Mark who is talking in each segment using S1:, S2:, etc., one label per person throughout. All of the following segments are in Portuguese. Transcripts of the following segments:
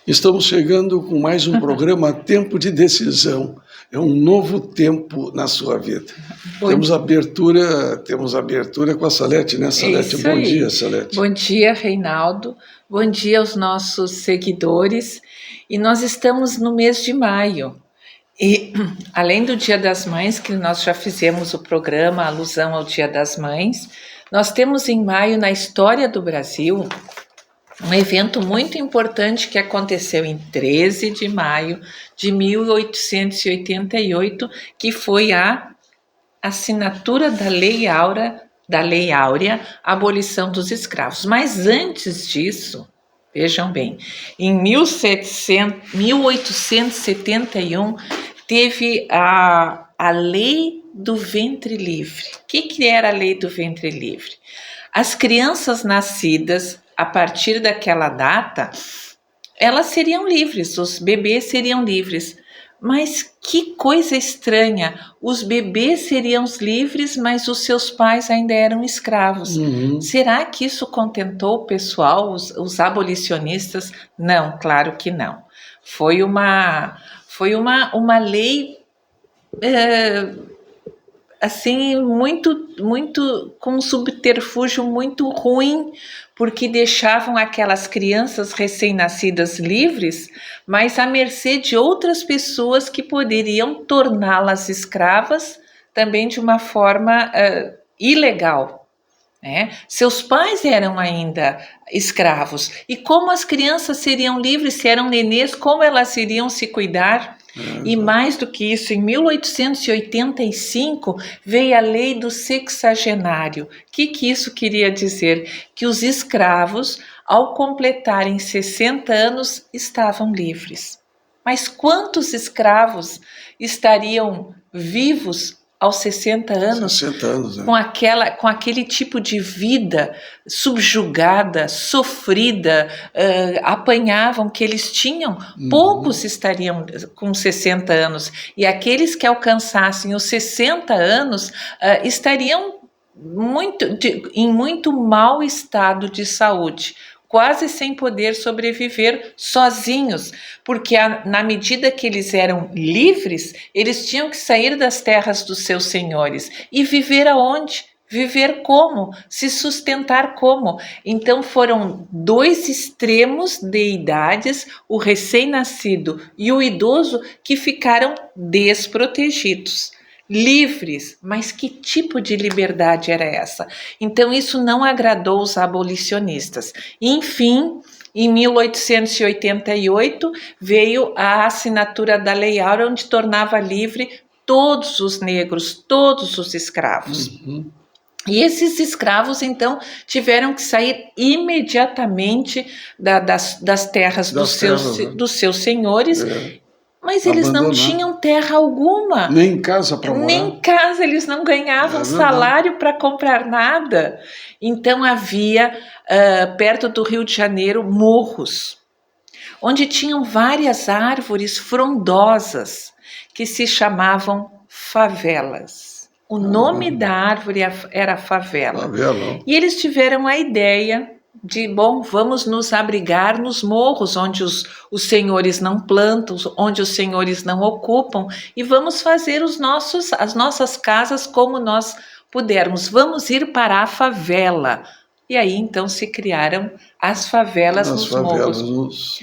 S1: Estamos chegando com mais um programa Tempo de Decisão. É um novo tempo na sua vida. Temos abertura com a Salete, né, Salete? Bom dia, Salete.
S2: Bom dia, Reinaldo. Bom dia aos nossos seguidores. E nós estamos no mês de maio. E além do Dia das Mães, que nós já fizemos o programa, a alusão ao Dia das Mães, nós temos em maio, na história do Brasil, um evento muito importante que aconteceu em 13 de maio de 1888, que foi a assinatura da Lei Áurea, a abolição dos escravos. Mas antes disso, vejam bem, em 1871 teve a Lei do Ventre Livre. O que era a Lei do Ventre Livre? As crianças nascidas a partir daquela data, elas seriam livres, os bebês seriam livres. Mas que coisa estranha, os bebês seriam livres, mas os seus pais ainda eram escravos. Será que isso contentou o pessoal, os abolicionistas? Não, claro que não. Foi uma lei assim, muito com um subterfúgio muito ruim, porque deixavam aquelas crianças recém-nascidas livres, mas à mercê de outras pessoas que poderiam torná-las escravas também de uma forma ilegal. Seus pais eram ainda escravos. E como as crianças seriam livres, se eram nenês, como elas iriam se cuidar? E mais do que isso, em 1885 veio a Lei do Sexagenário. O que isso queria dizer? Que os escravos, ao completarem 60 anos, estavam livres. Mas quantos escravos estariam vivos aos 60 anos,
S1: 60 anos, né?
S2: com aquele tipo de vida subjugada, sofrida, apanhavam que eles tinham, poucos estariam com 60 anos, e aqueles que alcançassem os 60 anos estariam em muito mau estado de saúde, quase sem poder sobreviver sozinhos, porque na medida que eles eram livres, eles tinham que sair das terras dos seus senhores e viver aonde? Viver como? Se sustentar como? Então foram dois extremos de idades, o recém-nascido e o idoso, que ficaram desprotegidos. Livres, mas que tipo de liberdade era essa? Então isso não agradou os abolicionistas. Enfim, em 1888 veio a assinatura da Lei Áurea, onde tornava livre todos os negros, todos os escravos. E esses escravos, então, tiveram que sair imediatamente das terras dos seus senhores. Mas eles não tinham terra alguma.
S1: Nem casa para morar.
S2: Nem casa, eles não ganhavam salário para comprar nada. Então havia, perto do Rio de Janeiro, morros, onde tinham várias árvores frondosas, que se chamavam favelas. O nome da árvore era favela. E eles tiveram a ideia de, vamos nos abrigar nos morros, onde os senhores não plantam, onde os senhores não ocupam, e vamos fazer as nossas casas como nós pudermos. Vamos ir para a favela. E aí, então, se criaram as favelas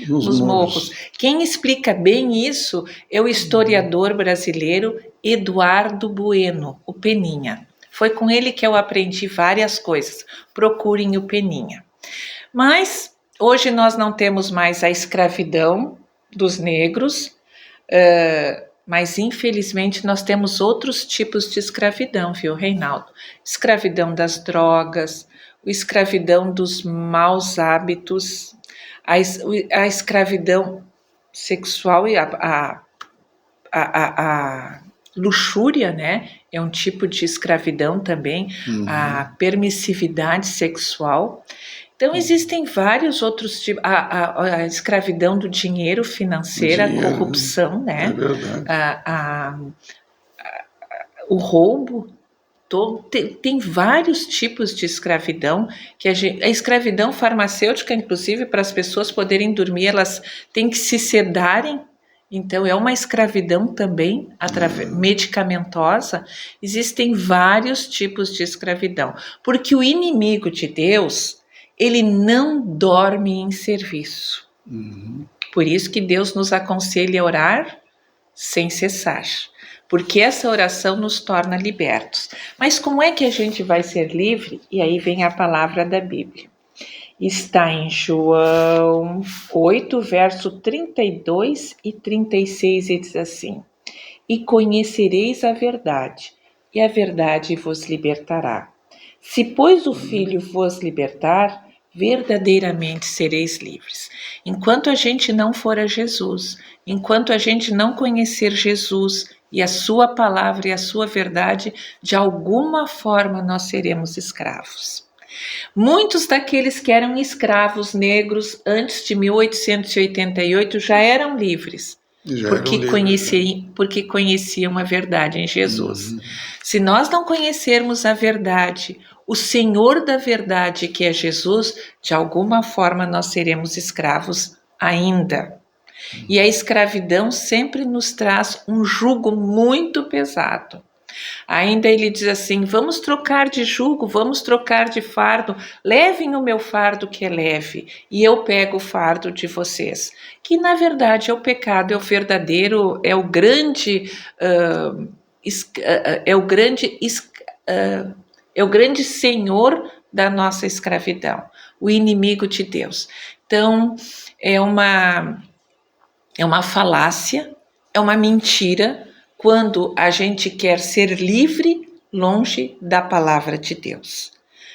S2: nos morros. Quem explica bem isso é o historiador brasileiro Eduardo Bueno, o Peninha. Foi com ele que eu aprendi várias coisas. Procurem o Peninha. Mas hoje nós não temos mais a escravidão dos negros, mas infelizmente nós temos outros tipos de escravidão, viu, Reinaldo? Escravidão das drogas, a escravidão dos maus hábitos, a escravidão sexual e a luxúria, né? É um tipo de escravidão também, a permissividade sexual. Então, existem vários outros tipos, a escravidão do dinheiro financeira, a corrupção, né?
S1: É verdade.
S2: O roubo. tem vários tipos de escravidão, que a escravidão farmacêutica, inclusive, para as pessoas poderem dormir, elas têm que se sedarem. Então, é uma escravidão também medicamentosa. Existem vários tipos de escravidão, porque o inimigo de Deus, ele não dorme em serviço. Por isso que Deus nos aconselha a orar sem cessar, porque essa oração nos torna libertos. Mas como é que a gente vai ser livre? E aí vem a palavra da Bíblia. Está em João 8, verso 32 e 36, e diz assim: E conhecereis a verdade, e a verdade vos libertará. Se, pois, o Filho vos libertar, verdadeiramente sereis livres. Enquanto a gente não for a Jesus, enquanto a gente não conhecer Jesus e a sua palavra e a sua verdade, de alguma forma nós seremos escravos. Muitos daqueles que eram escravos negros antes de 1888 já eram livres, porque conheciam a verdade em Jesus. Se nós não conhecermos a verdade, o Senhor da verdade, que é Jesus, de alguma forma nós seremos escravos ainda. E a escravidão sempre nos traz um jugo muito pesado. Ainda ele diz assim: vamos trocar de jugo, vamos trocar de fardo, levem o meu fardo que é leve, e eu pego o fardo de vocês. Que na verdade é o pecado, é o verdadeiro, é o grande senhor da nossa escravidão, o inimigo de Deus. Então, é uma falácia, é uma mentira, quando a gente quer ser livre longe da palavra de Deus.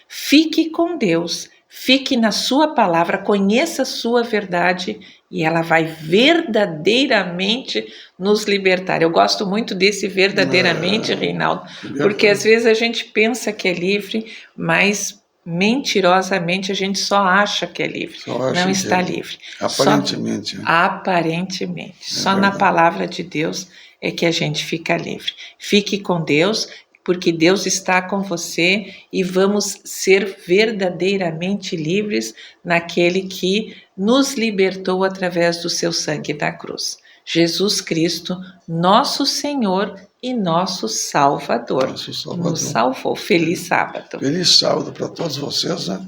S2: Fique com Deus, fique na sua palavra, conheça a sua verdade e ela vai verdadeiramente nos libertar. Eu gosto muito desse verdadeiramente, Reinaldo, porque às vezes a gente pensa que é livre, mas mentirosamente a gente só acha que é livre, não está livre.
S1: Aparentemente.
S2: Aparentemente. Só na palavra de Deus é que a gente fica livre. Fique com Deus, porque Deus está com você e vamos ser verdadeiramente livres naquele que nos libertou através do seu sangue da cruz. Jesus Cristo, nosso Senhor e nosso Salvador. Nos salvou. Feliz sábado.
S1: Feliz sábado para todos vocês, né?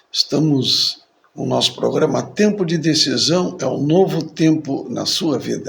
S1: Estamos no nosso programa Tempo de Decisão, é um novo tempo na sua vida.